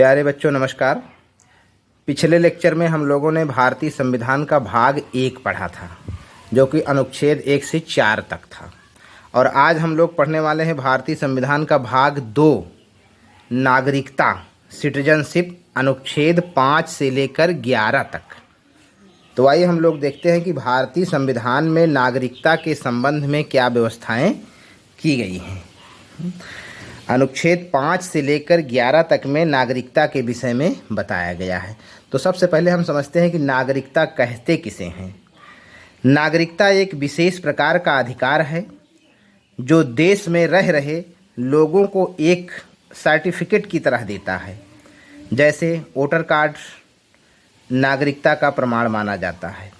प्यारे बच्चों नमस्कार। पिछले लेक्चर में हम लोगों ने भारतीय संविधान का भाग 1 पढ़ा था, जो कि अनुच्छेद 1 से 4 तक था। और आज हम लोग पढ़ने वाले हैं भारतीय संविधान का भाग 2 नागरिकता, सिटीजनशिप, अनुच्छेद 5 से लेकर 11 तक। तो आइए हम लोग देखते हैं कि भारतीय संविधान में नागरिकता के संबंध में क्या व्यवस्थाएं की गई हैं। अनुच्छेद 5 से लेकर 11 तक में नागरिकता के विषय में बताया गया है। तो सबसे पहले हम समझते हैं कि नागरिकता कहते किसे हैं। नागरिकता एक विशेष प्रकार का अधिकार है जो देश में रह रहे लोगों को एक सर्टिफिकेट की तरह देता है। जैसे वोटर कार्ड नागरिकता का प्रमाण माना जाता है।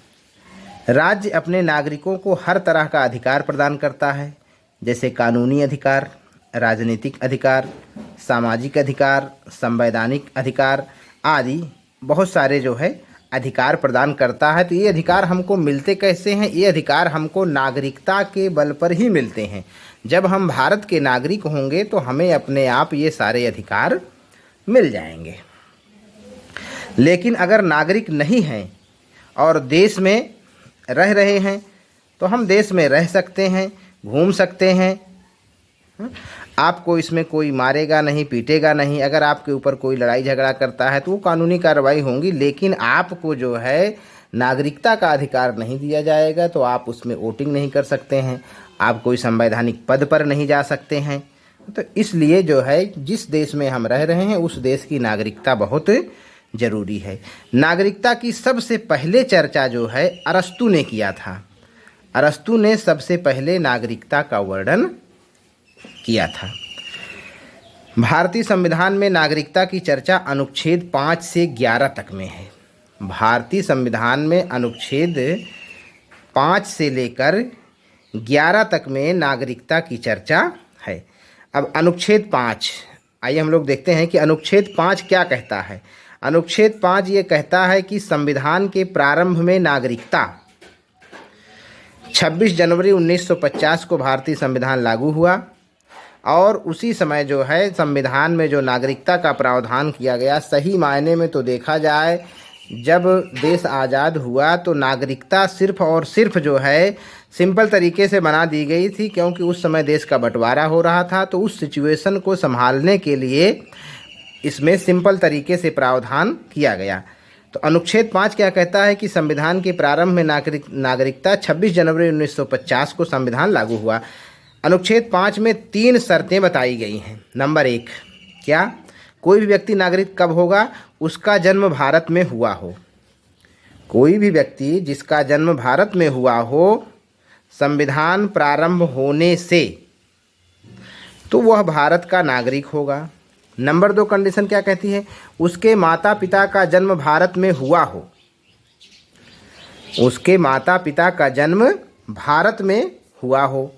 राज्य अपने नागरिकों को हर तरह का अधिकार प्रदान करता है, जैसे कानूनी अधिकार, राजनीतिक अधिकार, सामाजिक अधिकार, संवैधानिक अधिकार आदि बहुत सारे जो है अधिकार प्रदान करता है। तो ये अधिकार हमको मिलते कैसे हैं? ये अधिकार हमको नागरिकता के बल पर ही मिलते हैं। जब हम भारत के नागरिक होंगे तो हमें अपने आप ये सारे अधिकार मिल जाएंगे। लेकिन अगर नागरिक नहीं हैं और देश में रह रहे हैं तो हम देश में रह सकते हैं, घूम सकते हैं। आपको इसमें कोई मारेगा नहीं, पीटेगा नहीं। अगर आपके ऊपर कोई लड़ाई झगड़ा करता है तो वो कानूनी कार्रवाई होंगी, लेकिन आपको जो है नागरिकता का अधिकार नहीं दिया जाएगा। तो आप उसमें वोटिंग नहीं कर सकते हैं, आप कोई संवैधानिक पद पर नहीं जा सकते हैं। तो इसलिए जो है जिस देश में हम रह रहे हैं उस देश की नागरिकता बहुत ज़रूरी है। नागरिकता की सबसे पहले चर्चा जो है अरस्तू ने किया था। अरस्तू ने सबसे पहले नागरिकता का वर्णन किया था। भारतीय संविधान में नागरिकता की चर्चा अनुच्छेद 5 से 11 तक में है। भारतीय संविधान में अनुच्छेद 5 से लेकर 11 तक में नागरिकता की चर्चा है। अब अनुच्छेद 5 आइए हम लोग देखते हैं कि अनुच्छेद 5 क्या कहता है। अनुच्छेद 5 ये कहता है कि संविधान के प्रारंभ में नागरिकता 26 जनवरी 1950 को भारतीय संविधान लागू हुआ और उसी समय जो है संविधान में जो नागरिकता का प्रावधान किया गया, सही मायने में तो देखा जाए जब देश आज़ाद हुआ तो नागरिकता सिर्फ और सिर्फ जो है सिंपल तरीके से बना दी गई थी, क्योंकि उस समय देश का बंटवारा हो रहा था। तो उस सिचुएशन को संभालने के लिए इसमें सिंपल तरीके से प्रावधान किया गया। तो अनुच्छेद 5 क्या कहता है कि संविधान के प्रारंभ में नागरिकता 26 जनवरी 1950 को संविधान लागू हुआ। अनुच्छेद 5 में 3 शर्तें बताई गई हैं। नंबर 1, क्या कोई भी व्यक्ति नागरिक कब होगा? उसका जन्म भारत में हुआ हो। कोई भी व्यक्ति जिसका जन्म भारत में हुआ हो संविधान प्रारंभ होने से, तो वह भारत का नागरिक होगा। नंबर 2 कंडीशन क्या कहती है? उसके माता पिता का जन्म भारत में हुआ हो। उसके माता पिता का जन्म भारत में हुआ हो,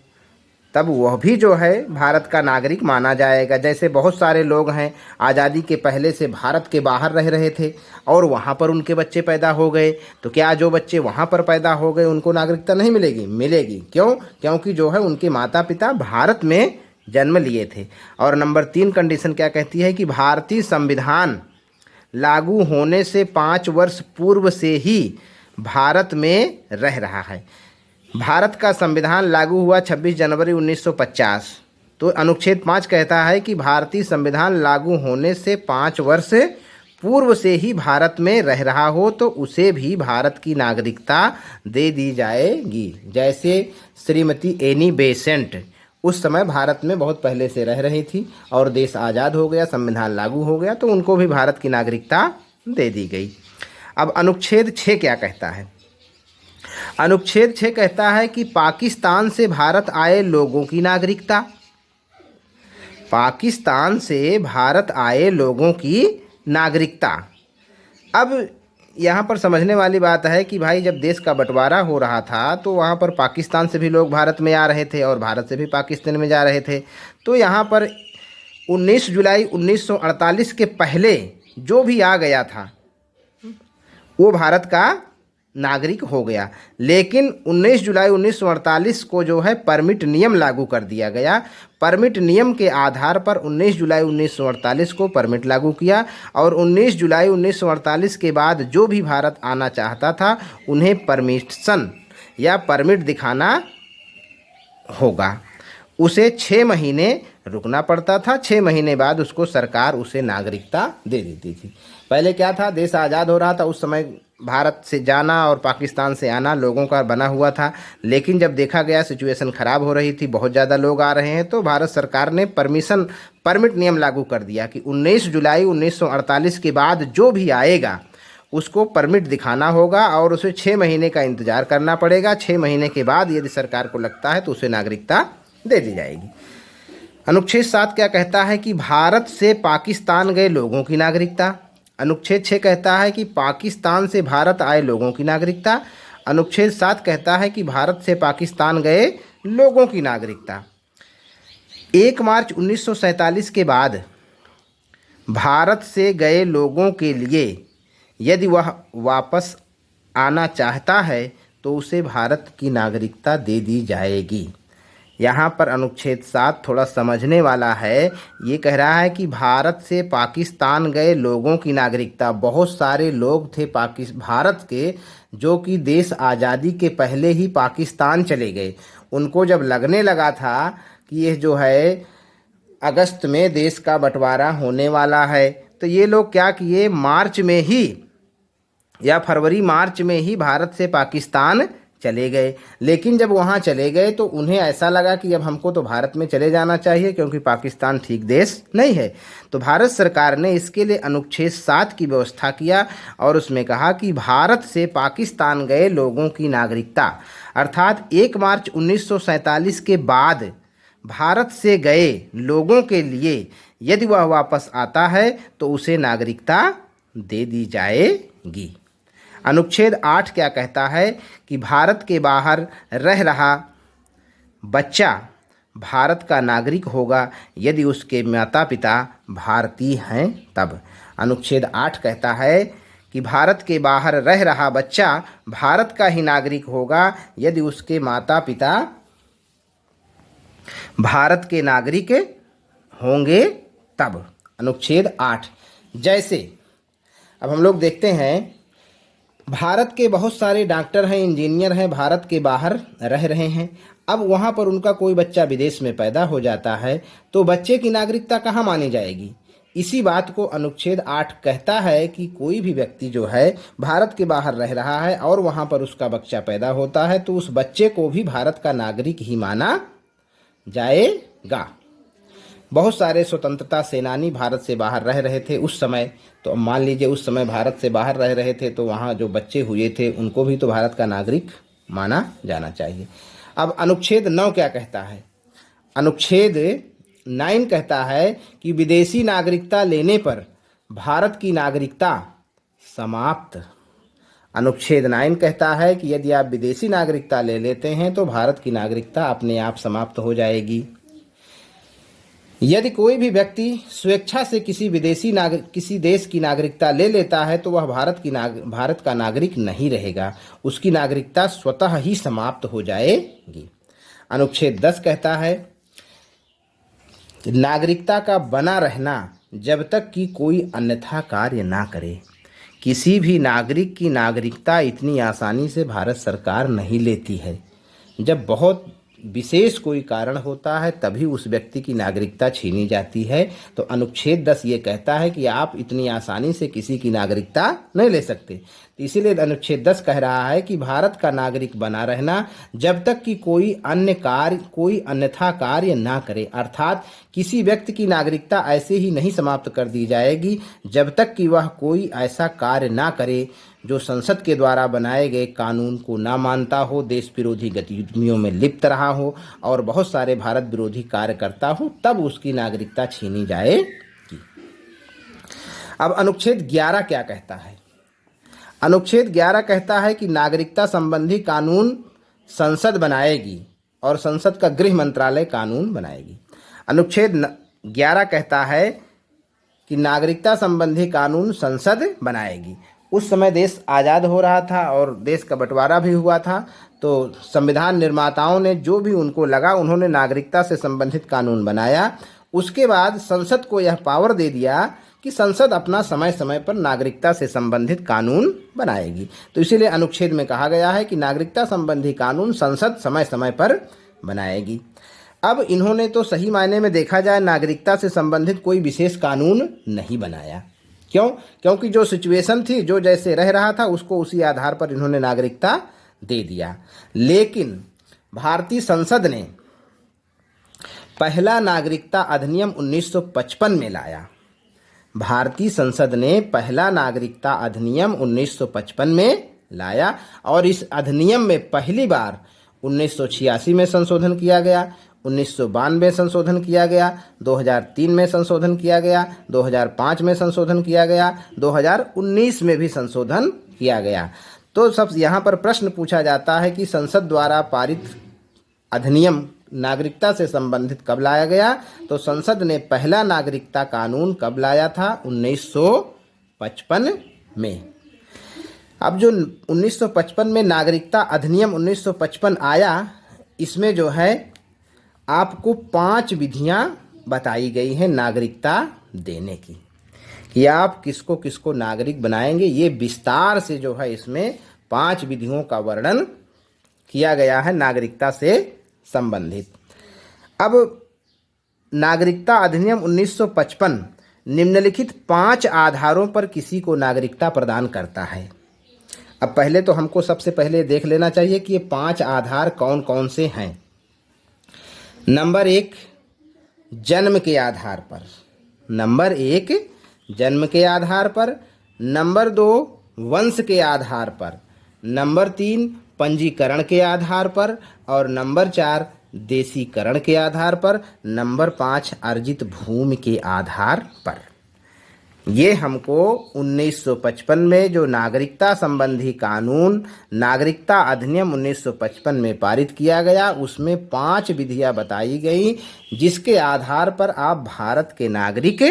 तब वह भी जो है भारत का नागरिक माना जाएगा। जैसे बहुत सारे लोग हैं आज़ादी के पहले से भारत के बाहर रह रहे थे और वहाँ पर उनके बच्चे पैदा हो गए, तो क्या जो बच्चे वहाँ पर पैदा हो गए उनको नागरिकता नहीं मिलेगी? मिलेगी। क्यों? क्योंकि जो है उनके माता पिता भारत में जन्म लिए थे। और नंबर 3 कंडीशन क्या कहती है कि भारतीय संविधान लागू होने से 5 वर्ष पूर्व से ही भारत में रह रहा है। भारत का संविधान लागू हुआ 26 जनवरी 1950। तो अनुच्छेद 5 कहता है कि भारतीय संविधान लागू होने से 5 वर्ष पूर्व से ही भारत में रह रहा हो तो उसे भी भारत की नागरिकता दे दी जाएगी। जैसे श्रीमती एनी बेसेंट उस समय भारत में बहुत पहले से रह रही थी और देश आज़ाद हो गया, संविधान लागू हो गया, तो उनको भी भारत की नागरिकता दे दी गई। अब अनुच्छेद 6 क्या कहता है? अनुच्छेद 6 कहता है कि पाकिस्तान से भारत आए लोगों की नागरिकता। पाकिस्तान से भारत आए लोगों की नागरिकता। अब यहाँ पर समझने वाली बात है कि भाई जब देश का बंटवारा हो रहा था तो वहाँ पर पाकिस्तान से भी लोग भारत में आ रहे थे और भारत से भी पाकिस्तान में जा रहे थे। तो यहाँ पर 19 जुलाई 1948 के पहले जो भी आ गया था वो भारत का नागरिक हो गया। लेकिन 19 जुलाई 1948 को जो है परमिट नियम लागू कर दिया गया। परमिट नियम के आधार पर 19 जुलाई 1948 को परमिट लागू किया और 19 जुलाई 1948 के बाद जो भी भारत आना चाहता था उन्हें परमिशन या परमिट दिखाना होगा। उसे 6 महीने रुकना पड़ता था। 6 महीने बाद उसको सरकार उसे नागरिकता दे देती थी। पहले क्या था, देश आज़ाद हो रहा था, उस समय भारत से जाना और पाकिस्तान से आना लोगों का बना हुआ था। लेकिन जब देखा गया सिचुएशन ख़राब हो रही थी, बहुत ज़्यादा लोग आ रहे हैं, तो भारत सरकार ने परमिट नियम लागू कर दिया कि 19 जुलाई 1948 के बाद जो भी आएगा उसको परमिट दिखाना होगा और उसे 6 महीने का इंतज़ार करना पड़ेगा। 6 महीने के बाद यदि सरकार को लगता है तो उसे नागरिकता दे दी जाएगी। अनुच्छेद 7 क्या कहता है कि भारत से पाकिस्तान गए लोगों की नागरिकता। अनुच्छेद 6 कहता है कि पाकिस्तान से भारत आए लोगों की नागरिकता। अनुच्छेद 7 कहता है कि भारत से पाकिस्तान गए लोगों की नागरिकता। 1 मार्च 1947 के बाद भारत से गए लोगों के लिए यदि वह वापस आना चाहता है तो उसे भारत की नागरिकता दे दी जाएगी। यहाँ पर अनुच्छेद 7 थोड़ा समझने वाला है। ये कह रहा है कि भारत से पाकिस्तान गए लोगों की नागरिकता। बहुत सारे लोग थे भारत के जो कि देश आज़ादी के पहले ही पाकिस्तान चले गए। उनको जब लगने लगा था कि यह जो है अगस्त में देश का बंटवारा होने वाला है, तो ये लोग क्या किए, मार्च में ही या फरवरी मार्च में ही भारत से पाकिस्तान चले गए। लेकिन जब वहाँ चले गए तो उन्हें ऐसा लगा कि अब हमको तो भारत में चले जाना चाहिए क्योंकि पाकिस्तान ठीक देश नहीं है। तो भारत सरकार ने इसके लिए अनुच्छेद 7 की व्यवस्था किया और उसमें कहा कि भारत से पाकिस्तान गए लोगों की नागरिकता, अर्थात 1 मार्च 1947 के बाद भारत से गए लोगों के लिए यदि वह वापस आता है तो उसे नागरिकता दे दी जाएगी। अनुच्छेद 8 क्या कहता है कि भारत के बाहर रह रहा बच्चा भारत का नागरिक होगा यदि उसके माता पिता भारतीय हैं तब। अनुच्छेद 8 कहता है कि भारत के बाहर रह रहा बच्चा भारत का ही नागरिक होगा यदि उसके माता पिता भारत के नागरिक होंगे तब। अनुच्छेद 8। जैसे अब हम लोग देखते हैं भारत के बहुत सारे डॉक्टर हैं, इंजीनियर हैं, भारत के बाहर रह रहे हैं। अब वहाँ पर उनका कोई बच्चा विदेश में पैदा हो जाता है तो बच्चे की नागरिकता कहाँ मानी जाएगी। इसी बात को अनुच्छेद 8 कहता है कि कोई भी व्यक्ति जो है भारत के बाहर रह रहा है और वहाँ पर उसका बच्चा पैदा होता है तो उस बच्चे को भी भारत का नागरिक ही माना जाएगा। बहुत सारे स्वतंत्रता सेनानी भारत से बाहर रह रहे थे उस समय, तो मान लीजिए उस समय भारत से बाहर रह रहे थे तो वहाँ जो बच्चे हुए थे उनको भी तो भारत का नागरिक माना जाना चाहिए। अब अनुच्छेद 9 क्या कहता है। अनुच्छेद 9 कहता है कि विदेशी नागरिकता लेने पर भारत की नागरिकता समाप्त। अनुच्छेद 9 कहता है कि यदि आप विदेशी नागरिकता ले लेते हैं तो भारत की नागरिकता अपने आप समाप्त हो जाएगी। यदि कोई भी व्यक्ति स्वेच्छा से किसी देश की नागरिकता ले लेता है तो वह भारत का नागरिक नहीं रहेगा, उसकी नागरिकता स्वतः ही समाप्त हो जाएगी। अनुच्छेद 10 कहता है नागरिकता का बना रहना जब तक कि कोई अन्यथा कार्य ना करे। किसी भी नागरिक की नागरिकता इतनी आसानी से भारत सरकार नहीं लेती है। जब बहुत विशेष कोई कारण होता है तभी उस व्यक्ति की नागरिकता छीनी जाती है। तो अनुच्छेद 10 ये कहता है कि आप इतनी आसानी से किसी की नागरिकता नहीं ले सकते। तो इसीलिए अनुच्छेद 10 कह रहा है कि भारत का नागरिक बना रहना जब तक कि कोई अन्यथा कार्य ना करे, अर्थात किसी व्यक्ति की नागरिकता ऐसे ही नहीं समाप्त कर दी जाएगी जब तक कि वह कोई ऐसा कार्य ना करे जो संसद के द्वारा बनाए गए कानून को ना मानता हो, देश विरोधी गतिविधियों में लिप्त रहा हो और बहुत सारे भारत विरोधी कार्य करता हो, तब उसकी नागरिकता छीनी जाएगी। अब अनुच्छेद 11 क्या कहता है। अनुच्छेद 11 कहता है कि नागरिकता संबंधी कानून संसद बनाएगी और संसद का गृह मंत्रालय कानून बनाएगी। अनुच्छेद 11 कहता है कि नागरिकता संबंधी कानून संसद बनाएगी। उस समय देश आज़ाद हो रहा था और देश का बंटवारा भी हुआ था। तो संविधान निर्माताओं ने जो भी उनको लगा, उन्होंने नागरिकता से संबंधित कानून बनाया। उसके बाद संसद को यह पावर दे दिया कि संसद अपना समय समय पर नागरिकता से संबंधित कानून बनाएगी। तो इसीलिए अनुच्छेद में कहा गया है कि नागरिकता संबंधी कानून संसद समय समय पर बनाएगी। अब इन्होंने तो सही मायने में देखा जाए नागरिकता से संबंधित कोई विशेष कानून नहीं बनाया। क्यों? क्योंकि जो सिचुएशन थी, जो जैसे रह रहा था, उसको उसी आधार पर इन्होंने नागरिकता दे दिया। लेकिन भारतीय संसद ने पहला नागरिकता अधिनियम 1955 में लाया। भारतीय संसद ने पहला नागरिकता अधिनियम 1955 में लाया और इस अधिनियम में पहली बार 1986 में संशोधन किया गया, 1992 में संशोधन किया गया, 2003 में संशोधन किया गया, 2005 में संशोधन किया गया, 2019 में भी संशोधन किया गया। तो सब यहाँ पर प्रश्न पूछा जाता है कि संसद द्वारा पारित अधिनियम नागरिकता से संबंधित कब लाया गया? तो संसद ने पहला नागरिकता कानून कब लाया था? 1955 में। अब जो 1955 में नागरिकता अधिनियम 1955 आया, इसमें जो है आपको 5 विधियां बताई गई हैं नागरिकता देने की, कि आप किसको किसको नागरिक बनाएंगे। ये विस्तार से जो है इसमें 5 विधियों का वर्णन किया गया है नागरिकता से संबंधित। अब नागरिकता अधिनियम 1955 निम्नलिखित 5 आधारों पर किसी को नागरिकता प्रदान करता है। अब पहले तो हमको सबसे पहले देख लेना चाहिए कि ये 5 आधार कौन कौन से हैं। नंबर 1, जन्म के आधार पर। नंबर 1, जन्म के आधार पर। नंबर 2, वंश के आधार पर। नंबर 3, पंजीकरण के आधार पर। और नंबर 4, देशीकरण के आधार पर। नंबर 5, अर्जित भूमि के आधार पर। ये हमको 1955 में जो नागरिकता संबंधी कानून नागरिकता अधिनियम 1955 में पारित किया गया, उसमें 5 विधियां बताई गई जिसके आधार पर आप भारत के नागरिक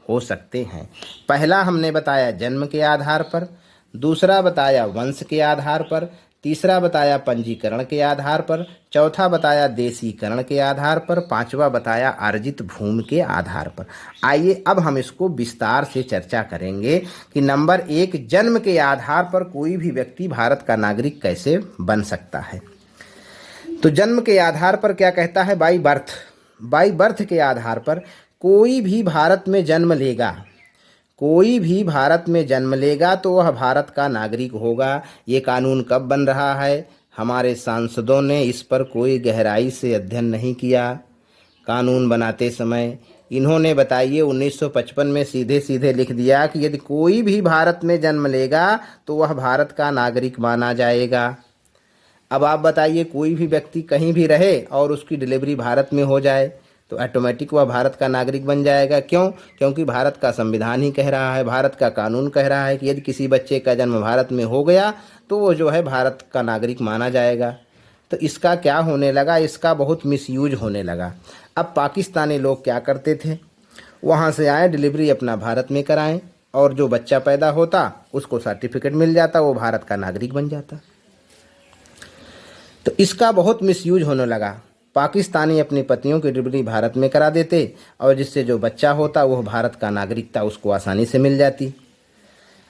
हो सकते हैं। पहला हमने बताया जन्म के आधार पर, दूसरा बताया वंश के आधार पर, तीसरा बताया पंजीकरण के आधार पर, चौथा बताया देशीकरण के आधार पर, 5वां बताया अर्जित भूमि के आधार पर। आइए अब हम इसको विस्तार से चर्चा करेंगे कि नंबर 1, जन्म के आधार पर कोई भी व्यक्ति भारत का नागरिक कैसे बन सकता है। तो जन्म के आधार पर क्या कहता है? By birth. बाई बर्थ के आधार पर कोई भी भारत में जन्म लेगा, कोई भी भारत में जन्म लेगा तो वह भारत का नागरिक होगा। ये कानून कब बन रहा है? हमारे सांसदों ने इस पर कोई गहराई से अध्ययन नहीं किया कानून बनाते समय। इन्होंने बताइए 1955 में सीधे सीधे लिख दिया कि यदि कोई भी भारत में जन्म लेगा तो वह भारत का नागरिक माना जाएगा। अब आप बताइए, कोई भी व्यक्ति कहीं भी रहे और उसकी डिलीवरी भारत में हो जाए तो ऑटोमेटिक वह भारत का नागरिक बन जाएगा। क्यों? क्योंकि भारत का संविधान ही कह रहा है, भारत का कानून कह रहा है कि यदि किसी बच्चे का जन्म भारत में हो गया तो वो जो है भारत का नागरिक माना जाएगा। तो इसका क्या होने लगा? इसका बहुत मिसयूज होने लगा। अब पाकिस्तानी लोग क्या करते थे, वहाँ से आए, डिलीवरी अपना भारत में कराएं और जो बच्चा पैदा होता उसको सर्टिफिकेट मिल जाता, वो भारत का नागरिक बन जाता। तो इसका बहुत मिसयूज होने लगा। पाकिस्तानी अपनी पत्नियों की डिलीवरी भारत में करा देते और जिससे जो बच्चा होता वह भारत का नागरिकता उसको आसानी से मिल जाती।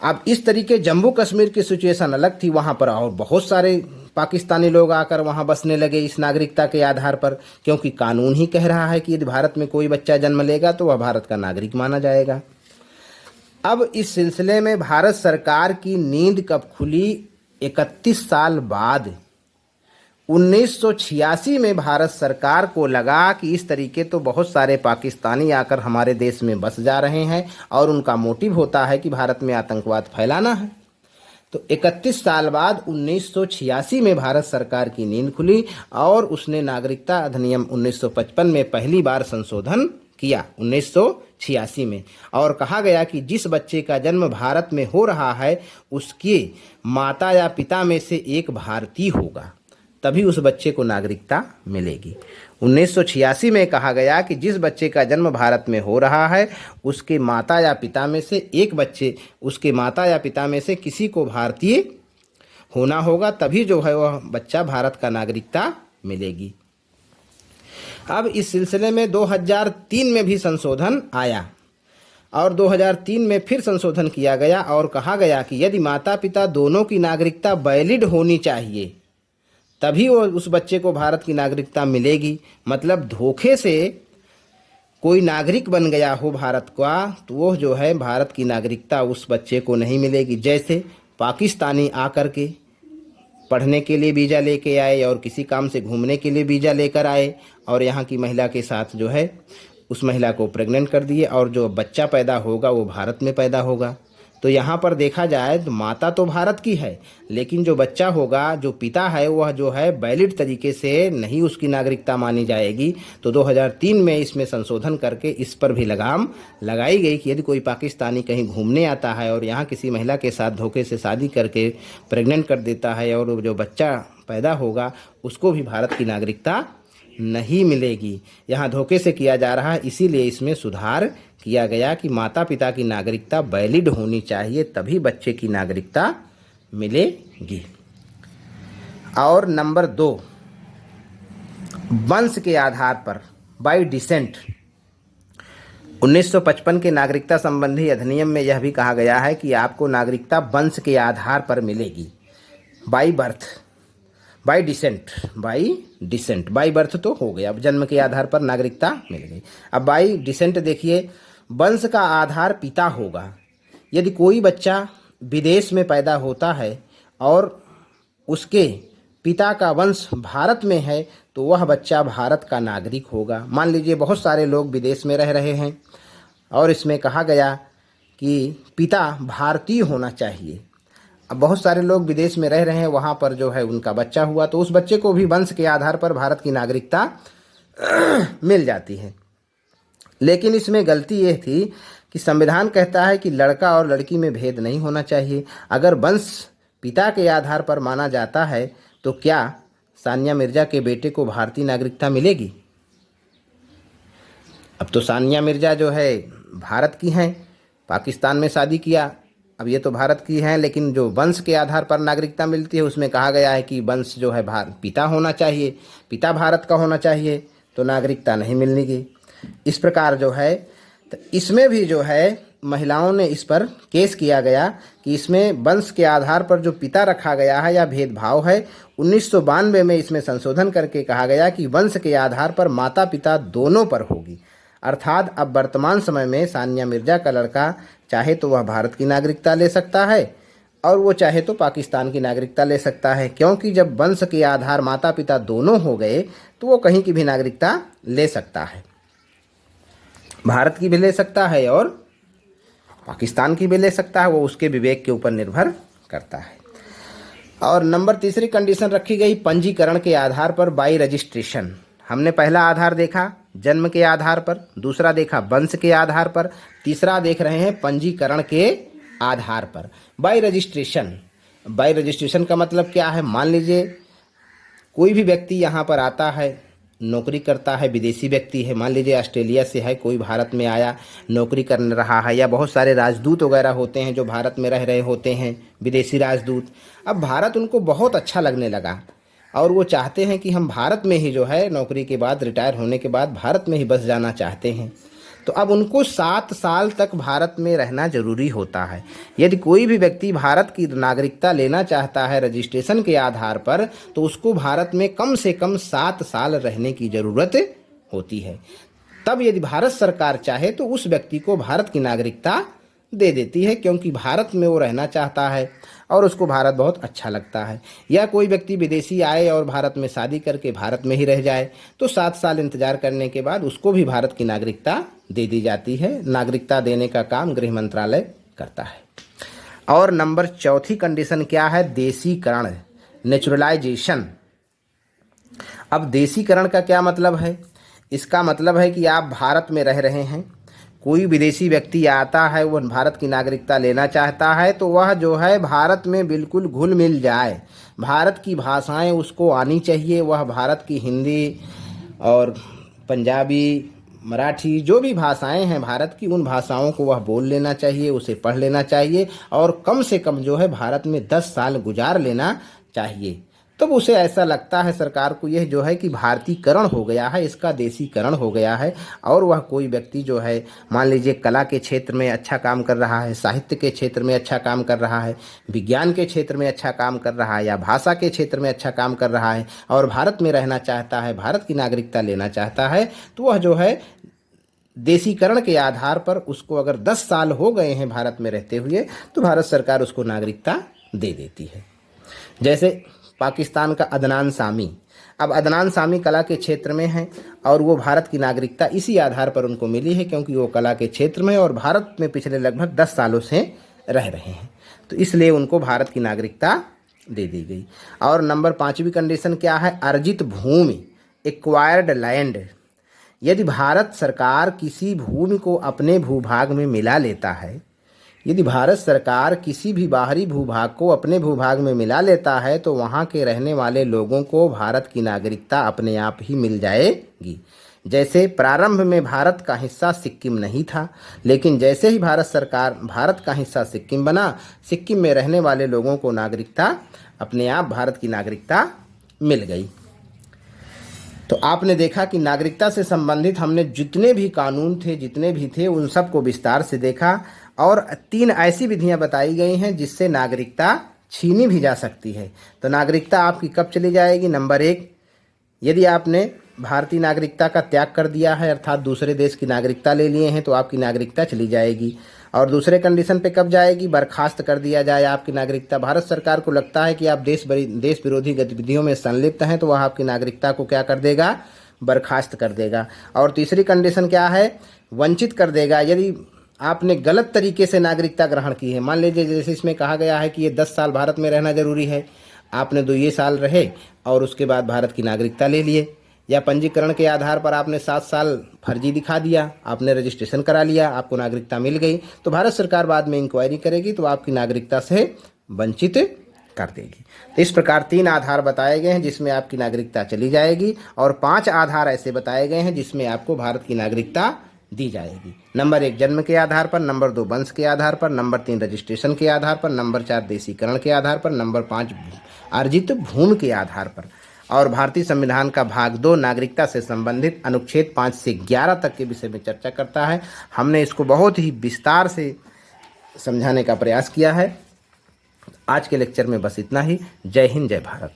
अब इस तरीके जम्मू कश्मीर की सिचुएशन अलग थी, वहाँ पर और बहुत सारे पाकिस्तानी लोग आकर वहाँ बसने लगे इस नागरिकता के आधार पर, क्योंकि कानून ही कह रहा है कि यदि भारत में कोई बच्चा जन्म लेगा तो वह भारत का नागरिक माना जाएगा। अब इस सिलसिले में भारत सरकार की नींद कब खुली? 31 साल बाद 1986 में भारत सरकार को लगा कि इस तरीके तो बहुत सारे पाकिस्तानी आकर हमारे देश में बस जा रहे हैं और उनका मोटिव होता है कि भारत में आतंकवाद फैलाना है। तो 31 साल बाद 1986 में भारत सरकार की नींद खुली और उसने नागरिकता अधिनियम 1955 में पहली बार संशोधन किया 1986 में, और कहा गया कि जिस बच्चे का जन्म भारत में हो रहा है उसके माता या पिता में से एक भारतीय होगा। तभी उस बच्चे को नागरिकता मिलेगी। 1986 में कहा गया कि जिस बच्चे का जन्म भारत में हो रहा है उसके माता या पिता में से उसके माता या पिता में से किसी को भारतीय होना होगा, तभी जो है वह बच्चा भारत का नागरिकता मिलेगी। अब इस सिलसिले में 2003 में भी संशोधन आया और 2003 में फिर संशोधन किया गया और कहा गया कि यदि माता पिता दोनों की नागरिकता वैलिड होनी चाहिए तभी वो उस बच्चे को भारत की नागरिकता मिलेगी। मतलब धोखे से कोई नागरिक बन गया हो भारत का तो वो जो है भारत की नागरिकता उस बच्चे को नहीं मिलेगी। जैसे पाकिस्तानी आकर के पढ़ने के लिए वीज़ा लेके आए और किसी काम से घूमने के लिए वीज़ा लेकर आए और यहाँ की महिला के साथ जो है उस महिला को प्रेग्नेंट कर दिए और जो बच्चा पैदा होगा वो भारत में पैदा होगा। तो यहाँ पर देखा जाए तो माता तो भारत की है लेकिन जो बच्चा होगा, जो पिता है, वह जो है वैलिड तरीके से नहीं उसकी नागरिकता मानी जाएगी। तो 2003 में इसमें संशोधन करके इस पर भी लगाम लगाई गई कि यदि कोई पाकिस्तानी कहीं घूमने आता है और यहाँ किसी महिला के साथ धोखे से शादी करके प्रेग्नेंट कर देता है और जो बच्चा पैदा होगा उसको भी भारत की नागरिकता नहीं मिलेगी। यहाँ धोखे से किया जा रहा है, इसीलिए इसमें सुधार किया गया कि माता पिता की नागरिकता वैलिड होनी चाहिए तभी बच्चे की नागरिकता मिलेगी। और नंबर 2, वंश के आधार पर बाय डिसेंट। 1955 के नागरिकता संबंधी अधिनियम में यह भी कहा गया है कि आपको नागरिकता वंश के आधार पर मिलेगी। By birth, bye decent, by birth तो हो गया, अब जन्म के आधार पर नागरिकता मिल गई। अब बाय डिसेंट देखिए, वंश का आधार पिता होगा। यदि कोई बच्चा विदेश में पैदा होता है और उसके पिता का वंश भारत में है तो वह बच्चा भारत का नागरिक होगा। मान लीजिए बहुत सारे लोग विदेश में रह रहे हैं और इसमें कहा गया कि पिता भारतीय होना चाहिए। अब बहुत सारे लोग विदेश में रह रहे हैं, वहाँ पर जो है उनका बच्चा हुआ तो उस बच्चे को भी वंश के आधार पर भारत की नागरिकता मिल जाती है। लेकिन इसमें गलती यह थी कि संविधान कहता है कि लड़का और लड़की में भेद नहीं होना चाहिए। अगर वंश पिता के आधार पर माना जाता है तो क्या सानिया मिर्जा के बेटे को भारतीय नागरिकता मिलेगी? अब तो सानिया मिर्जा जो है भारत की हैं, पाकिस्तान में शादी किया, अब ये तो भारत की हैं, लेकिन जो वंश के आधार पर नागरिकता मिलती है उसमें कहा गया है कि वंश जो है पिता होना चाहिए, पिता भारत का होना चाहिए तो नागरिकता नहीं मिलेगी। इस प्रकार जो है तो इसमें भी जो है महिलाओं ने इस पर केस किया गया कि इसमें वंश के आधार पर जो पिता रखा गया है या भेदभाव है। 1992 में इसमें संशोधन करके कहा गया कि वंश के आधार पर माता पिता दोनों पर होगी। अर्थात अब वर्तमान समय में सानिया मिर्जा का लड़का चाहे तो वह भारत की नागरिकता ले सकता है और वो चाहे तो पाकिस्तान की नागरिकता ले सकता है, क्योंकि जब वंश के आधार माता पिता दोनों हो गए तो वो कहीं की भी नागरिकता ले सकता है, भारत की भी ले सकता है और पाकिस्तान की भी ले सकता है, वो उसके विवेक के ऊपर निर्भर करता है। और नंबर 3 कंडीशन रखी गई पंजीकरण के आधार पर बाई रजिस्ट्रेशन। हमने पहला आधार देखा जन्म के आधार पर, दूसरा देखा वंश के आधार पर, तीसरा देख रहे हैं पंजीकरण के आधार पर बाई रजिस्ट्रेशन। बाई रजिस्ट्रेशन का मतलब क्या है? मान लीजिए कोई भी व्यक्ति यहाँ पर आता है, नौकरी करता है, विदेशी व्यक्ति है, मान लीजिए ऑस्ट्रेलिया से है, कोई भारत में आया नौकरी कर रहा है, या बहुत सारे राजदूत वगैरह होते हैं जो भारत में रह रहे होते हैं, विदेशी राजदूत। अब भारत उनको बहुत अच्छा लगने लगा और वो चाहते हैं कि हम भारत में ही जो है नौकरी के बाद, रिटायर होने के बाद भारत में ही बस जाना चाहते हैं। तो अब उनको 7 साल तक भारत में रहना जरूरी होता है। यदि कोई भी व्यक्ति भारत की नागरिकता लेना चाहता है रजिस्ट्रेशन के आधार पर तो उसको भारत में कम से कम 7 साल रहने की ज़रूरत होती है। तब यदि भारत सरकार चाहे तो उस व्यक्ति को भारत की नागरिकता दे देती है, क्योंकि भारत में वो रहना चाहता है और उसको भारत बहुत अच्छा लगता है। या कोई व्यक्ति विदेशी आए और भारत में शादी करके भारत में ही रह जाए तो 7 साल इंतजार करने के बाद उसको भी भारत की नागरिकता दे दी जाती है। नागरिकता देने का काम गृह मंत्रालय करता है। और नंबर 4 कंडीशन क्या है? देसीकरण, नेचुरलाइजेशन। अब देसीकरण का क्या मतलब है? इसका मतलब है कि आप भारत में रह रहे हैं, कोई विदेशी व्यक्ति आता है, वह भारत की नागरिकता लेना चाहता है, तो वह जो है भारत में बिल्कुल घुल मिल जाए। भारत की भाषाएं उसको आनी चाहिए, वह भारत की हिंदी और पंजाबी, मराठी, जो भी भाषाएं हैं भारत की, उन भाषाओं को वह बोल लेना चाहिए, उसे पढ़ लेना चाहिए और कम से कम जो है भारत में 10 साल गुजार लेना चाहिए। तब उसे ऐसा लगता है सरकार को, यह जो है कि भारतीकरण हो गया है, इसका देसीकरण हो गया है। और वह कोई व्यक्ति जो है, मान लीजिए कला के क्षेत्र में अच्छा काम कर रहा है, साहित्य के क्षेत्र में अच्छा काम कर रहा है, विज्ञान के क्षेत्र में अच्छा काम कर रहा है, या भाषा के क्षेत्र में अच्छा काम कर रहा है और भारत में रहना चाहता है, भारत की नागरिकता लेना चाहता है, तो वह जो है देसीकरण के आधार पर उसको अगर 10 साल हो गए हैं भारत में रहते हुए, तो भारत सरकार उसको नागरिकता दे देती है। जैसे पाकिस्तान का अदनान सामी, अब अदनान सामी कला के क्षेत्र में है और वो भारत की नागरिकता इसी आधार पर उनको मिली है क्योंकि वो कला के क्षेत्र में और भारत में पिछले लगभग 10 सालों से रह रहे हैं, तो इसलिए उनको भारत की नागरिकता दे दी गई। और नंबर 5वीं कंडीशन क्या है? अर्जित भूमि, एक्वायर्ड लैंड। यदि भारत सरकार किसी भूमि को अपने भूभाग में मिला लेता है, यदि भारत सरकार किसी भी बाहरी भूभाग को अपने भूभाग में मिला लेता है, तो वहाँ के रहने वाले लोगों को भारत की नागरिकता अपने आप ही मिल जाएगी। जैसे प्रारंभ में भारत का हिस्सा सिक्किम नहीं था, लेकिन जैसे ही भारत सरकार भारत का हिस्सा सिक्किम बना, सिक्किम में रहने वाले लोगों को नागरिकता अपने आप भारत की नागरिकता मिल गई। तो आपने देखा कि नागरिकता से संबंधित हमने जितने भी कानून थे, जितने भी थे, उन सबको विस्तार से देखा और 3 ऐसी विधियां बताई गई हैं जिससे नागरिकता छीनी भी जा सकती है। तो नागरिकता आपकी कब चली जाएगी? नंबर 1, यदि आपने भारतीय नागरिकता का त्याग कर दिया है, अर्थात दूसरे देश की नागरिकता ले लिए हैं, तो आपकी नागरिकता चली जाएगी। और दूसरे कंडीशन पे कब जाएगी? बर्खास्त कर दिया जाए आपकी नागरिकता। भारत सरकार को लगता है कि आप देश विरोधी गतिविधियों में संलिप्त हैं, तो वह आपकी नागरिकता को क्या कर देगा? बर्खास्त कर देगा। और तीसरी कंडीशन क्या है? वंचित कर देगा। यदि आपने गलत तरीके से नागरिकता ग्रहण की है, मान लीजिए जैसे इसमें कहा गया है कि ये 10 साल भारत में रहना जरूरी है, आपने 2 साल रहे और उसके बाद भारत की नागरिकता ले लिए, या पंजीकरण के आधार पर आपने 7 साल फर्जी दिखा दिया, आपने रजिस्ट्रेशन करा लिया, आपको नागरिकता मिल गई, तो भारत सरकार बाद में इंक्वायरी करेगी तो आपकी नागरिकता से वंचित कर देगी। तो इस प्रकार 3 आधार बताए गए हैं जिसमें आपकी नागरिकता चली जाएगी और 5 आधार ऐसे बताए गए हैं जिसमें आपको भारत की नागरिकता दी जाएगी। नंबर 1 जन्म के आधार पर, नंबर 2 वंश के आधार पर, नंबर 3 रजिस्ट्रेशन के आधार पर, नंबर 4 देसीकरण के आधार पर, नंबर 5 अर्जित भूमि के आधार पर। और भारतीय संविधान का भाग 2 नागरिकता से संबंधित अनुच्छेद 5 से 11 तक के विषय में चर्चा करता है। हमने इसको बहुत ही विस्तार से समझाने का प्रयास किया है। आज के लेक्चर में बस इतना ही। जय हिंद, जय भारत।